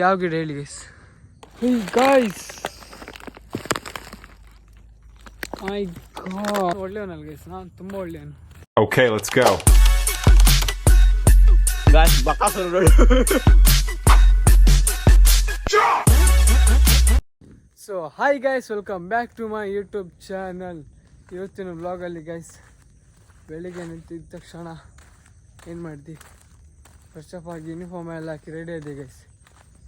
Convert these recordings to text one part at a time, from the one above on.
ಯಾವ ಗಿಡ ಹೇಳಿ ಗೈಸ್? ಗೈಸ್ ಮೈ ಗಾಡ್, ಒಳ್ಳೆಯವನಲ್ಲ ಗೈಸ್, ನಾನು ತುಂಬ ಒಳ್ಳೆಯವನು. Okay, let's go. Guys, Bakasur ನೋಡಿ. So hi guys, welcome back to my YouTube channel. ಇವತ್ತಿನ ಬ್ಲಾಗಲ್ಲಿ ಗೈಸ್ ಬೆಳಿಗ್ಗೆ ನಿಂತಿದ್ದ ತಕ್ಷಣ ಏನು ಮಾಡಿದ್ವಿ, ಫಸ್ಟ್ ಆಫ್ ಆಗಿ ಯೂನಿಫಾರ್ಮ್ ಎಲ್ಲ ಹಾಕಿ ರೆಡಿ ಆಗಿದೆ ಗೈಸ್.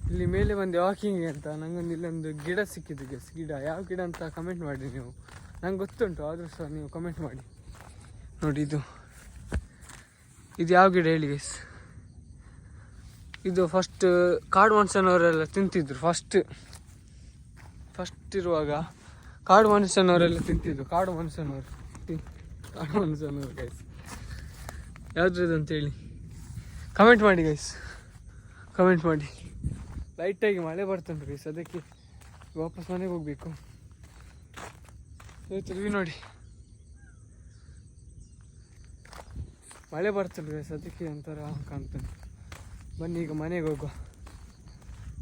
ಇಲ್ಲಿ ಮೇಲೆ ಬಂದು ವಾಕಿಂಗ್ ಅಂತ ನಂಗೊಂದು ಇಲ್ಲೊಂದು ಗಿಡ ಸಿಕ್ಕಿದ್ದು ಗೈಸ್. ಗಿಡ ಯಾವ ಗಿಡ ಅಂತ ಕಮೆಂಟ್ ಮಾಡಿ ನೀವು, ನಂಗೆ ಗೊತ್ತುಂಟು ಆದರೂ ಸಹ ನೀವು ಕಮೆಂಟ್ ಮಾಡಿ. ನೋಡಿ ಇದು ಯಾವ ಗಿಡ ಹೇಳಿ ಗೈಸ್? ಇದು ಫಸ್ಟ್ ಕಾಡು ಮನುಷ್ಯನವರೆಲ್ಲ ತಿಂತಿದ್ರು. ಫಸ್ಟ್ ಇರುವಾಗ ಕಾಡು ಮನುಷ್ಯನವರೆಲ್ಲ ತಿಂತಿದ್ರು. ಕಾಡು ಮನುಷ್ಯನವರು ಗೈಸ್ ಯಾವ್ದು ಅಂತೇಳಿ ಕಮೆಂಟ್ ಮಾಡಿ ಗೈಸ್, ಕಮೆಂಟ್ ಮಾಡಿ. ಲೈಟಾಗಿ ಮಳೆ ಬರ್ತುಂಟು ಗೈಸ್, ಅದಕ್ಕೆ ವಾಪಸ್ ಮನೆಗೆ ಹೋಗಬೇಕು. ಇವತ್ತು ನೋಡಿ ಮಳೆ ಬರ್ತಲ್ಲ ಗೈಸ್, ಅದಕ್ಕೆ ಒಂಥರ ಕಾಣ್ತಾನೆ. ಬನ್ನಿ ಈಗ ಮನೆಗೆ ಹೋಗುವ.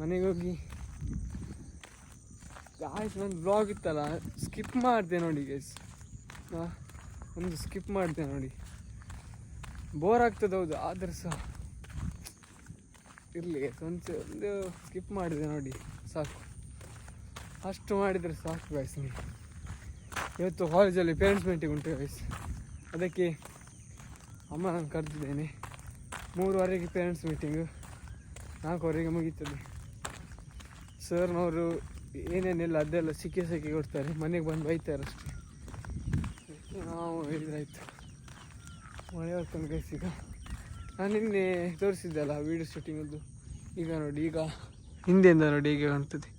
ಮನೆಗೆ ಹೋಗಿ ಗಾಯ್ಸ್ ಒಂದು ಬ್ಲಾಗ್ ಇತ್ತಲ್ಲ ಸ್ಕಿಪ್ ಮಾಡಿದೆ ನೋಡಿ ಗೈಸ್, ಒಂದು ಸ್ಕಿಪ್ ಮಾಡಿದೆ ನೋಡಿ. ಬೋರ್ ಆಗ್ತದೆ ಹೌದು, ಆದರೂ ಸಹ ಇರಲಿ ಒಂದು ಸ್ಕಿಪ್ ಮಾಡಿದೆ ನೋಡಿ, ಸಾಕು. ಅಷ್ಟು ಮಾಡಿದರೆ ಸಾಕು ಗೈಸ್. ಇವತ್ತು ಕಾಲೇಜಲ್ಲಿ ಪೇರೆಂಟ್ಸ್ ಮೀಟಿಂಗ್ ಉಂಟು ಗೈಸ್, ಅದಕ್ಕೆ ಅಮ್ಮ ನಾನು ಕರೆದಿದ್ದೇನೆ. 3:15 ಪೇರೆಂಟ್ಸ್ ಮೀಟಿಂಗು, 4:00 ಮುಗೀತದೆ. ಸರ್ನವರು ಏನೇನಿಲ್ಲ ಅದೆಲ್ಲ ಸಿಕ್ಕಿ ಕೊಡ್ತಾರೆ, ಮನೆಗೆ ಬಂದು ಬೈತಾರೆ ಅಷ್ಟೇ. ನಾವು ಹೇಳಿದ್ರಾಯ್ತು. ಮಳೆ ಬರ್ತಂದು ಗೈಸ್. ಈಗ ನಾನು ನಿನ್ನೆ ತೋರಿಸಿದ್ದೆಲ್ಲ ವೀಡಿಯೋ ಶೂಟಿಂಗದ್ದು. ಈಗ ನೋಡಿ, ಈಗ ಹಿಂದೆಯಿಂದ ನೋಡಿ ಹೀಗೆ ಕಾಣ್ತದೆ,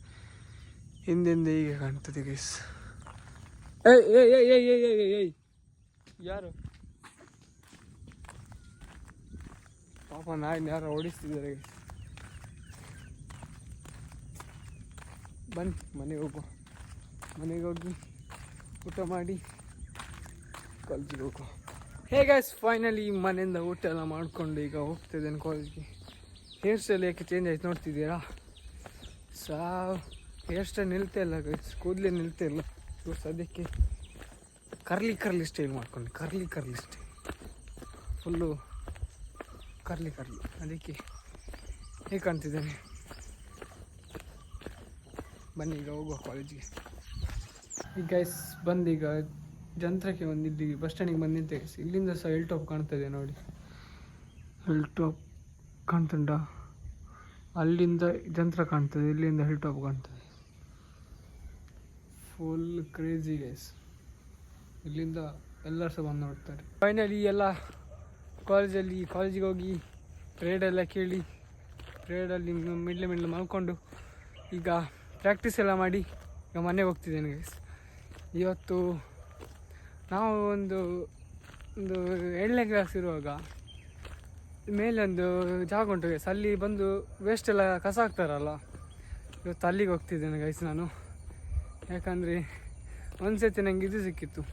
ಹಿಂದೆಂದ ಹೀಗೆ ಕಾಣ್ತದೆ ಗೈಸ್. ಏಯ್ ಯಾರು ಪಾಪ ನಾಯಿನ ಯಾರೋ ಓಡಿಸ್ತಿದ್ದಾರೆ ಗೈಸ್. ಬನ್ನಿ ಮನೆಗೆ ಹೋಗುವ. ಮನೆಗೆ ಹೋಗಿ ಊಟ ಮಾಡಿ ಕಾಲೇಜಿಗೆ ಹೋಗುವ. ಗೈಸ್ ಫೈನಲಿ ಮನೆಯಿಂದ ಊಟ ಎಲ್ಲ ಮಾಡಿಕೊಂಡು ಈಗ ಹೋಗ್ತಿದ್ದೇನೆ ಕಾಲೇಜ್ಗೆ. ಹೇರ್ ಸ್ಟೈಲ್ ಯಾಕೆ ಚೇಂಜ್ ಆಯ್ತು ನೋಡ್ತಿದ್ದೀರಾ? ಹೇರ್ ಸ್ಟೈಲ್ ನಿಲ್ತಾ ಇಲ್ಲ ಗೈಸ್, ಕೂದಲೇ ನಿಲ್ತಾ ಇಲ್ಲ. ಅದಕ್ಕೆ ಕರ್ಲಿ ಸ್ಟೈಲ್ ಮಾಡ್ಕೊಂಡು, ಕರ್ಲಿ ಸ್ಟೈಲ್ ಫುಲ್ಲು ಕರ್ಲಿ. ಅದಕ್ಕೆ ಹೇಗೆ ಕಾಣ್ತಿದ್ದೇನೆ. ಬನ್ನಿ ಈಗ ಹೋಗುವ ಕಾಲೇಜಿಗೆ. ಈಗ ಗೈಸ್ ಬಂದೀಗ ಜಂತ್ರಕ್ಕೆ ಬಂದಿದ್ದು, ಬಸ್ ಸ್ಟ್ಯಾಂಡಿಗೆ ಬಂದು ನಿಂತೆ ಗೈಸ್. ಇಲ್ಲಿಂದ ಸಹ ಹಿಲ್ ಟಾಪ್ ಕಾಣ್ತದೆ ನೋಡಿ, ಹಿಲ್ ಟಾಪ್ ಕಾಣ್ತುಂಟ. ಅಲ್ಲಿಂದ ಜಂತ್ರ ಕಾಣ್ತದೆ, ಇಲ್ಲಿಂದ ಹಿಲ್ ಟಾಪ್ ಕಾಣ್ತದೆ. Full crazy guys. ಇಲ್ಲಿಂದ ಎಲ್ಲರೂ ಸಹ ಬಂದು ನೋಡ್ತಾರೆ. ಫೈನಲಿ ಎಲ್ಲ ಕಾಲೇಜಿಗೆ ಹೋಗಿ ಪ್ರೇಯರೆಲ್ಲ ಕೇಳಿ, ಪ್ರೇಯರಲ್ಲಿ ಮಿಡ್ಲೆ ಮಲ್ಕೊಂಡು ಈಗ ಪ್ರಾಕ್ಟೀಸ್ ಎಲ್ಲ ಮಾಡಿ ಈಗ ಮನೆಗೆ ಹೋಗ್ತಿದ್ದೇನೆ ಗೈಸ್. ಇವತ್ತು ನಾವು ಒಂದು 7ನೇ ಕ್ಲಾಸ್ ಇರುವಾಗ ಮೇಲೆ ಒಂದು ಜಾಗ ಉಂಟು ಗೈಸ್, ಅಲ್ಲಿ ಬಂದು ವೇಸ್ಟ್ ಎಲ್ಲ ಕಸ ಹಾಕ್ತಾರಲ್ಲ, ಇವತ್ತು ಅಲ್ಲಿಗೆ ಹೋಗ್ತಿದ್ದೇನೆ ಗೈಸ್ ನಾನು. ಯಾಕಂದರೆ ಒಂದು ಸರ್ತಿ ನನಗೆ ಇದು ಸಿಕ್ಕಿತ್ತು,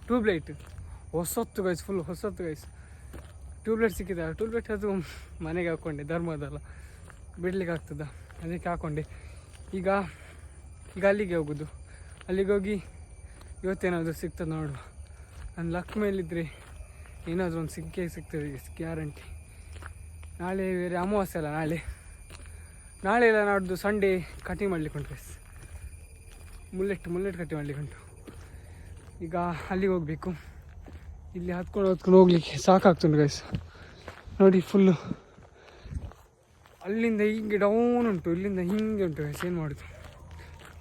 ಟ್ಯೂಬ್ಲೈಟ್. ಹೊಸತ್ತು ಗೈಸ್, ಫುಲ್ ಹೊಸತ್ತು ಗೈಸ್. ಟ್ಯೂಬ್ಲೈಟ್ ಸಿಕ್ಕಿದೆ. ಟ್ಯೂಬ್ಲೈಟ್ ಅದು ಮನೆಗೆ ಹಾಕ್ಕೊಂಡೆ, ಧರ್ಮದಲ್ಲ ಬಿಡ್ಲಿಕ್ಕೆ ಆಗ್ತದ, ಅದಕ್ಕೆ ಹಾಕ್ಕೊಂಡೆ. ಈಗ ಅಲ್ಲಿಗೆ ಹೋಗೋದು. ಅಲ್ಲಿಗೆ ಹೋಗಿ ಇವತ್ತೇನಾದರೂ ಸಿಗ್ತದೆ ನೋಡುವ. ನನ್ನ ಲಕ್ ಮೇಲಿದ್ದರೆ ಏನಾದರೂ ಒಂದು ಸಿಗ್ತದೆ ಗ್ಯಾರಂಟಿ. ನಾಳೆ ಬೇರೆ ಅಮಾವಾಸ್ಯೆ ಅಲ್ಲ, ನಾಳೆ ಎಲ್ಲ ನಾಡ್ದು ಸಂಡೇ ಕಟಿಂಗ್ ಮಾಡಲಿಕ್ಕೆ ಉಂಟು ಗೈಸ್. ಮುಲ್ಲೆಟ್ ಕಟಿಂಗ್ ಮಾಡಲಿಕ್ಕೆ ಉಂಟು. ಈಗ ಅಲ್ಲಿಗೆ ಹೋಗಬೇಕು. ಇಲ್ಲಿ ಹತ್ಕೊಂಡು ಹೋಗ್ಲಿಕ್ಕೆ ಸಾಕಾಗ್ತುಂಟು ಗೈಸ್. ನೋಡಿ ಫುಲ್ಲು ಅಲ್ಲಿಂದ ಹಿಂಗೆ ಡೌನ್ ಉಂಟು, ಇಲ್ಲಿಂದ ಹಿಂಗೆ ಉಂಟು ಗೈಸ್. ಏನು ಮಾಡೋದು,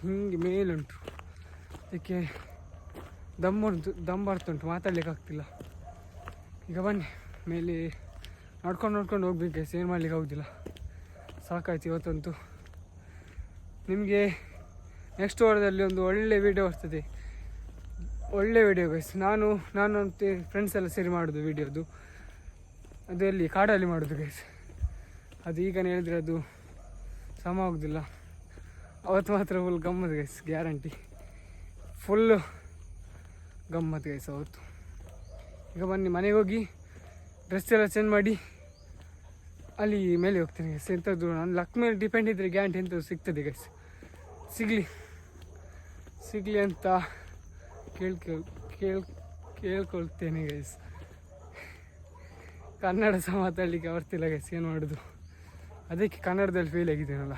ಹಿಂಗೆ ಮೇಲುಂಟು. ಅದಕ್ಕೆ ದಮ್ ಬರ್ತುಂಟು, ಮಾತಾಡ್ಲಿಕ್ಕೆ ಆಗ್ತಿಲ್ಲ. ಈಗ ಬನ್ನಿ ಮೇಲೆ ನಡ್ಕೊಂಡು ಹೋಗ್ಬೇಕು ಗೈಸ್. ಏನು ಮಾಡ್ಲಿಕ್ಕೆ ಆಗೋದಿಲ್ಲ, ಸಾಕಾಯ್ತು ಇವತ್ತಂತೂ. ನಿಮಗೆ ನೆಕ್ಸ್ಟ್ ವಾರದಲ್ಲಿ ಒಂದು ಒಳ್ಳೆ ವೀಡಿಯೋ ಬರ್ತದೆ, ಒಳ್ಳೆ ವೀಡಿಯೋ ಗೈಸ್. ನಾನು ಮತ್ತು ಫ್ರೆಂಡ್ಸ್ ಎಲ್ಲ ಸೇರಿ ಮಾಡೋದು ವೀಡಿಯೋದು. ಅದು ಎಲ್ಲಿ ಕಾಡಲ್ಲಿ ಮಾಡೋದು ಗೈಸ್. ಅದು ಈಗ ಹೇಳಿದ್ರೆ ಅದು ಸಮ ಆಗೋದಿಲ್ಲ. ಅವತ್ತು ಮಾತ್ರ ಫುಲ್ ಗಮ್ಮತ್ತು ಗೈಸ್, ಗ್ಯಾರಂಟಿ ಫುಲ್ಲು ಗಮ್ಮತ್ತು ಗೈಸ್ ಅವತ್ತು. ಈಗ ಬನ್ನಿ ಮನೆಗೆ ಹೋಗಿ ಡ್ರೆಸ್ ಎಲ್ಲ ಚೇಂಜ್ ಮಾಡಿ ಅಲ್ಲಿ ಮೇಲೆ ಹೋಗ್ತೀನಿ ಗೈಸ್. ಎಂಥದ್ದು ನನ್ನ ಲಕ್ ಮೇಲೆ ಡಿಪೆಂಡ್ ಇದ್ದರೆ ಗ್ಯಾರಂಟಿ ಎಂಥದ್ದು ಸಿಗ್ತದೆ ಗೈಸ್. ಸಿಗಲಿ ಅಂತ ಕೇಳ್ಕೊಳ್ತೇನೆ ಗೈಸ್. ಕನ್ನಡ ಸಹ ಮಾತಾಡಲಿಕ್ಕೆ ಬರ್ತಿಲ್ಲ ಗೈಸ್, ಏನು ಮಾಡೋದು. ಅದಕ್ಕೆ ಕನ್ನಡದಲ್ಲಿ ಫೇಲ್ ಆಗಿದ್ದೇನಲ್ಲ.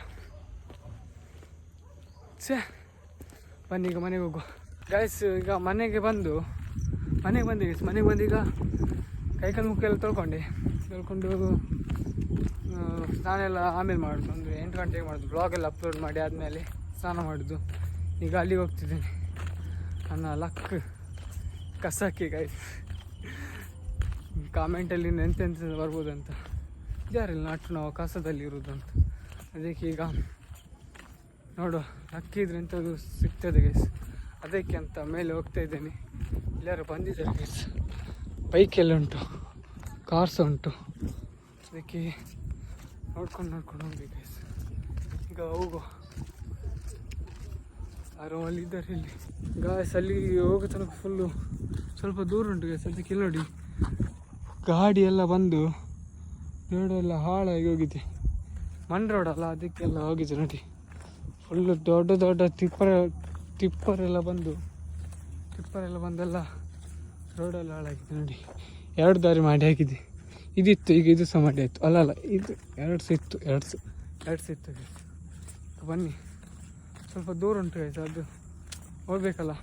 ಬನ್ನಿ ಈಗ ಮನೆಗೆ ಹೋಗುವ ಗೈಸ್. ಈಗ ಮನೆಗೆ ಬಂದೆ ಗೈಸ್. ಮನೆಗೆ ಬಂದೀಗ ಕೈಕಾಲು ಮುಖ ಎಲ್ಲ ತೊಳ್ಕೊಂಡು ಸ್ನಾನೆಲ್ಲ ಆಮೇಲೆ ಮಾಡೋದು. ಅಂದರೆ 8 ಗಂಟೆಗೆ ಮಾಡೋದು. ಬ್ಲಾಗೆಲ್ಲ ಅಪ್ಲೋಡ್ ಮಾಡಿ ಆದಮೇಲೆ ಸ್ನಾನ ಮಾಡೋದು. ಈಗ ಅಲ್ಲಿಗೆ ಹೋಗ್ತಿದ್ದೇನೆ. ನನ್ನ ಲಕ್ ಕಸಕ್ಕೆ ಗೈಸ್. ಕಾಮೆಂಟಲ್ಲಿ ಎಂತೆಂತ ಬರ್ಬೋದು ಅಂತ ಯಾರಿಲ್ಲ, ನಾವು ಕಸದಲ್ಲಿ ಇರೋದು ಅಂತ. ಅದಕ್ಕೆ ಈಗ ನೋಡುವ, ಲಕ್ಕಿದ್ರೆ ಎಂಥದ್ದು ಸಿಗ್ತದೆ ಗೈಸ್. ಅದಕ್ಕೆ ಅಂತ ಮೇಲೆ ಹೋಗ್ತಾ ಇದ್ದೇನೆ. ಎಲ್ಲರೂ ಬಂದಿದ್ದಾರೆ ಗೈಸ್. ಬೈಕೆಲ್ಲ ಉಂಟು, ಕಾರ್ಸ್ ಉಂಟು. ಅದಕ್ಕೆ ನೋಡ್ಕೊಂಡು ಹೋಗ್ಬೇಕು ಗೈಸ್. ಈಗ ಹೋಗುವ. ಯಾರೋ ಅಲ್ಲಿದ್ದಾರೆ ಇಲ್ಲಿ ಗಾಯ್ಸ್. ಅಲ್ಲಿ ಹೋಗೋ ತನಕ ಫುಲ್ಲು ಸ್ವಲ್ಪ ದೂರ ಉಂಟು ಗೈಸ್. ಅದಕ್ಕೆ ಇಲ್ಲಿ ನೋಡಿ, ಗಾಡಿ ಎಲ್ಲ ಬಂದು ರೋಡೆಲ್ಲ ಹಾಳಾಗಿ ಹೋಗಿದೆ. ಮಣ್ ರೋಡಲ್ಲ, ಅದಕ್ಕೆಲ್ಲ ಹೋಗಿದೆ ನೋಡಿ. ಫುಲ್ಲು ದೊಡ್ಡ ಟಿಪ್ಪರೆಲ್ಲ ಬಂದೆಲ್ಲ ರೋಡೆಲ್ಲ ಹಾಳಾಗಿದೆ ನೋಡಿ. 2 ದಾರಿ ಮಾಡಿ ಹಾಕಿದೆ. ಇದಿತ್ತು, ಈಗ ಇದು ಸಹ ಮಾಡಿ ಆಯಿತು. ಅಲ್ಲ ಇದು 2 ಸಹ ಇತ್ತು. 2 ಸಹ ಇತ್ತು ಗೈಸ್. ಬನ್ನಿ, ಸ್ವಲ್ಪ ದೂರ ಉಂಟು ಗೈಸ್. ಅದು ಹೋಗ್ಬೇಕಲ್ಲ.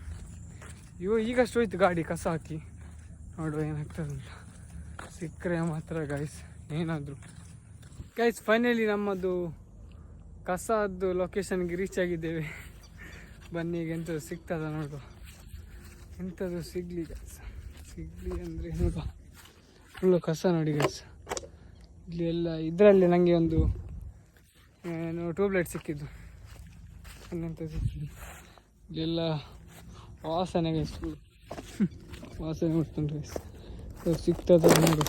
ಈಗಷ್ಟು ಹೋಯ್ತು ಗಾಡಿ ಕಸ ಹಾಕಿ. ನೋಡುವ ಏನಾಗ್ತದೆ ಅಂತ. ಸಿಕ್ಕರೆ ಮಾತ್ರ ಗೈಸ್ ಏನಾದರೂ ಗೈಸ್. ಫೈನಲಿ ನಮ್ಮದು ಕಸದ್ದು ಲೊಕೇಶನ್ಗೆ ರೀಚ್ ಆಗಿದ್ದೇವೆ. ಬನ್ನಿ, ಈಗ ಎಂಥದ್ದು ಸಿಗ್ತದ ನೋಡುವ. ಎಂಥದ್ದು ಸಿಗಲಿ ಗೈಸ್. ಸಿಗಲಿ ಅಂದರೆ ನೋಡುವ. ಫುಲ್ಲು ಕಸ ನೋಡಿ ಗೈಸ್. ಇಲ್ಲಿ ಎಲ್ಲ ಇದರಲ್ಲಿ ನನಗೆ ಒಂದು ಟ್ಯೂಬ್ಲೈಟ್ ಸಿಕ್ಕಿದ್ದು. ಅನ್ನಂತ ಸಿಕ್ಕಿದ್ದು. ಇಲ್ಲೆಲ್ಲ ವಾಸನೆ ಗೈಸ್. ಫುಲ್ ವಾಸನೆ ಮಾಡ್ಕೊಂಡು ಗೈಸ್. ಸಿಗ್ತದ ನೋಡು.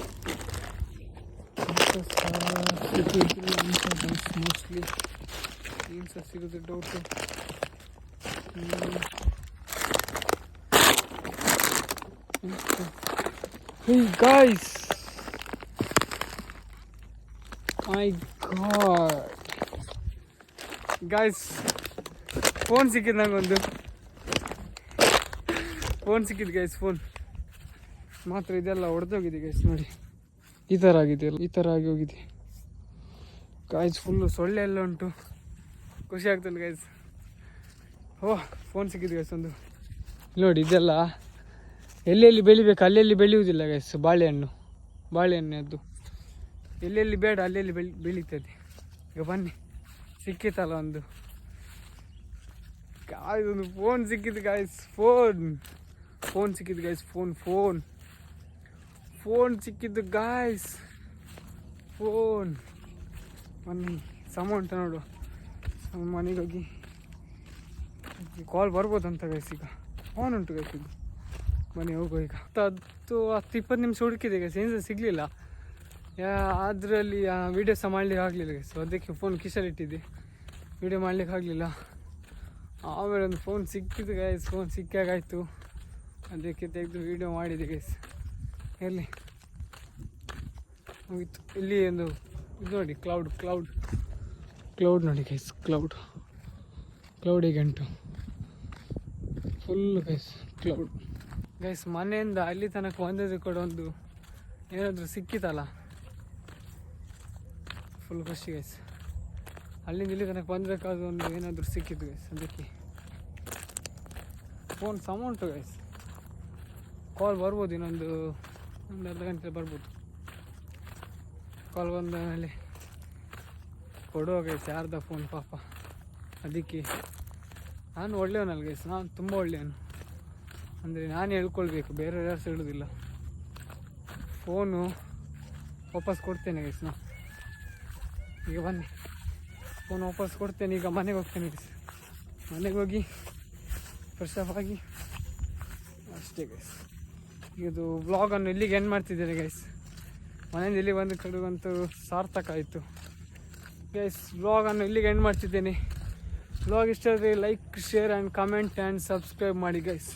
ಮೋಸ್ಟ್ಲಿ ಏನು ಸಹ ಸಿಗೋದು doubt. Hey guys, my god guys, phone ಸಿಕ್ಕಿದ್ದು ನನಗೊಂದು. ಫೋನ್ ಸಿಕ್ಕಿದ್ದು ಗೈಸ್. ಫೋನ್ ಮಾತ್ರ ಇದೆಲ್ಲ ಹೊಡೆದೋಗಿದೆ ಗೈಸ್. ನೋಡಿ, ಈ ಥರ ಆಗಿ ಹೋಗಿದೆ ಗಾಯ್ಸ್. ಫುಲ್ಲು ಸೊಳ್ಳೆ ಎಲ್ಲ ಉಂಟು. ಖುಷಿ ಆಗ್ತದೆ ಗೈಸ್. ಫೋನ್ ಸಿಕ್ಕಿದ್ದು ಗೈಸ್ ಒಂದು. ನೋಡಿ, ಇದೆಲ್ಲ ಎಲ್ಲೆಲ್ಲಿ ಬೆಳಿಬೇಕು ಅಲ್ಲೆಲ್ಲಿ ಬೆಳೆಯುವುದಿಲ್ಲ ಗೈಸ್. ಬಾಳೆಹಣ್ಣು ಅದು ಎಲ್ಲೆಲ್ಲಿ ಬೇಡ ಅಲ್ಲೆಲ್ಲಿ ಬೆಳೀತದೆ. ಈಗ ಬನ್ನಿ, ಸಿಕ್ಕಿತ್ತಲ್ಲ ಒಂದು ಒಂದು ಫೋನ್ ಸಿಕ್ಕಿದ್ದು ಗಾಯ್ಸ್. ಫೋನ್ ಸಿಕ್ಕಿದ್ದು ಗೈಸ್. ಫೋನ್ ಸಿಕ್ಕಿದ್ದು ಗಾಯ್ಸ್. ಬನ್ನಿ, ಸಮ ಉಂಟು ನೋಡು. ಮನೆಗೆ ಹೋಗಿ ಕಾಲ್ ಬರ್ಬೋದಂತ ಗೈಸ್. ಈಗ ಫೋನ್ ಉಂಟು ಗೈಸ್. ಇದು ಬನ್ನಿ ಹೋಗೋ. ಈಗ 10-20 ನಿಮಿಷ ಹುಡುಕಿದೆ ಗೈಸ್, ಏನು ಸಿಗಲಿಲ್ಲ. ಅದರಲ್ಲಿ ವೀಡಿಯೋ ಸಹ ಮಾಡ್ಲಿಕ್ಕೆ ಆಗಲಿಲ್ಲ ಗೈಸ್. ಅದಕ್ಕೆ ಫೋನ್ ಕಿಸಲಿಟ್ಟಿದ್ದೆ, ವೀಡಿಯೋ ಮಾಡ್ಲಿಕ್ಕೆ ಆಗಲಿಲ್ಲ. ಆಮೇಲೆ ಒಂದು ಫೋನ್ ಸಿಕ್ಕಿದ್ದು ಗೈಸ್. ಫೋನ್ ಸಿಕ್ಕಾಗಾಯಿತು, ಅದಕ್ಕೆ ತೆಗೆದು ವೀಡಿಯೋ ಮಾಡಿದೆ ಗೈಸ್. ಎಲ್ಲಿ ಹೋಗಿತ್ತು. ಇಲ್ಲಿ ಒಂದು ಇದು ನೋಡಿ, ಕ್ಲೌಡ್ ನೋಡಿ ಗೈಸ್. ಕ್ಲೌಡ್ ಹೇಗೆ ಉಂಟು ಫುಲ್ಲು ಗೈಸ್. Cloud guys. ಮನೆಯಿಂದ ಅಲ್ಲಿ ತನಕ ಬಂದದ್ದು ಕೂಡ ಒಂದು ಏನಾದರೂ ಸಿಕ್ಕಿತಲ್ಲ, ಫುಲ್ ಖುಷಿ ಗೈಸ್. ಅಲ್ಲಿಂದ ಇಲ್ಲಿ ತನಕ ಬಂದಬೇಕಾದ ಒಂದು ಏನಾದರೂ ಸಿಕ್ಕಿತ್ತು ಗೈಸ್. ಅದಕ್ಕೆ ಫೋನ್ ಸಮ ಉಂಟು ಗೈಸ್. ಕಾಲ್ ಬರ್ಬೋದು, ಇನ್ನೊಂದು ಅರ್ಧ ಗಂಟೆ ಬರ್ಬೋದು. ಕಾಲ್ ಬಂದ ಮೇಲೆ ಕೊಡುವ ಗೈಸ್ ಯಾರ್ದ ಫೋನ್ ಪಾಪ. ಅದಕ್ಕೆ ನಾನು ಒಳ್ಳೆಯವನಲ್ಲ ಗೈಸ್. ನಾನು ತುಂಬ ಒಳ್ಳೆಯವನು. ಅಂದರೆ ನಾನು ಹೇಳ್ಕೊಳ್ಬೇಕು, ಬೇರೆ ಯಾರು ಹೇಳೋದಿಲ್ಲ. ಫೋನು ವಾಪಸ್ ಕೊಡ್ತೇನೆ ಗೈಸ್. ಈಗ ಬನ್ನಿ, ಫೋನ್ ವಾಪಸ್ ಕೊಡ್ತೇನೆ. ಈಗ ಮನೆಗೆ ಹೋಗ್ತೇನೆ ಗೈಸ್. ಮನೆಗೆ ಹೋಗಿ ಫ್ರೆಶ್ ಅಪ್ ಆಗಿ ಅಷ್ಟೇ ಗೈಸ್. ಇದು ವ್ಲಾಗನ್ನು ಇಲ್ಲಿಗೆ ಎಂಡ್ ಮಾಡ್ತಿದ್ದೇನೆ ಗೈಸ್. ಮನೆಯಿಂದ ಇಲ್ಲಿ ಬಂದು ಕಡುವಂತೂ ಸಾರ್ಥಕ ಆಯಿತು ಗೈಸ್. ವ್ಲಾಗನ್ನು ಇಲ್ಲಿಗೆ ಎಂಡ್ ಮಾಡ್ತಿದ್ದೇನೆ. ವ್ಲಾಗ್ ಇಷ್ಟ ಆದರೆ like, share and comment and subscribe ಮಾಡಿ ಗೈಸ್.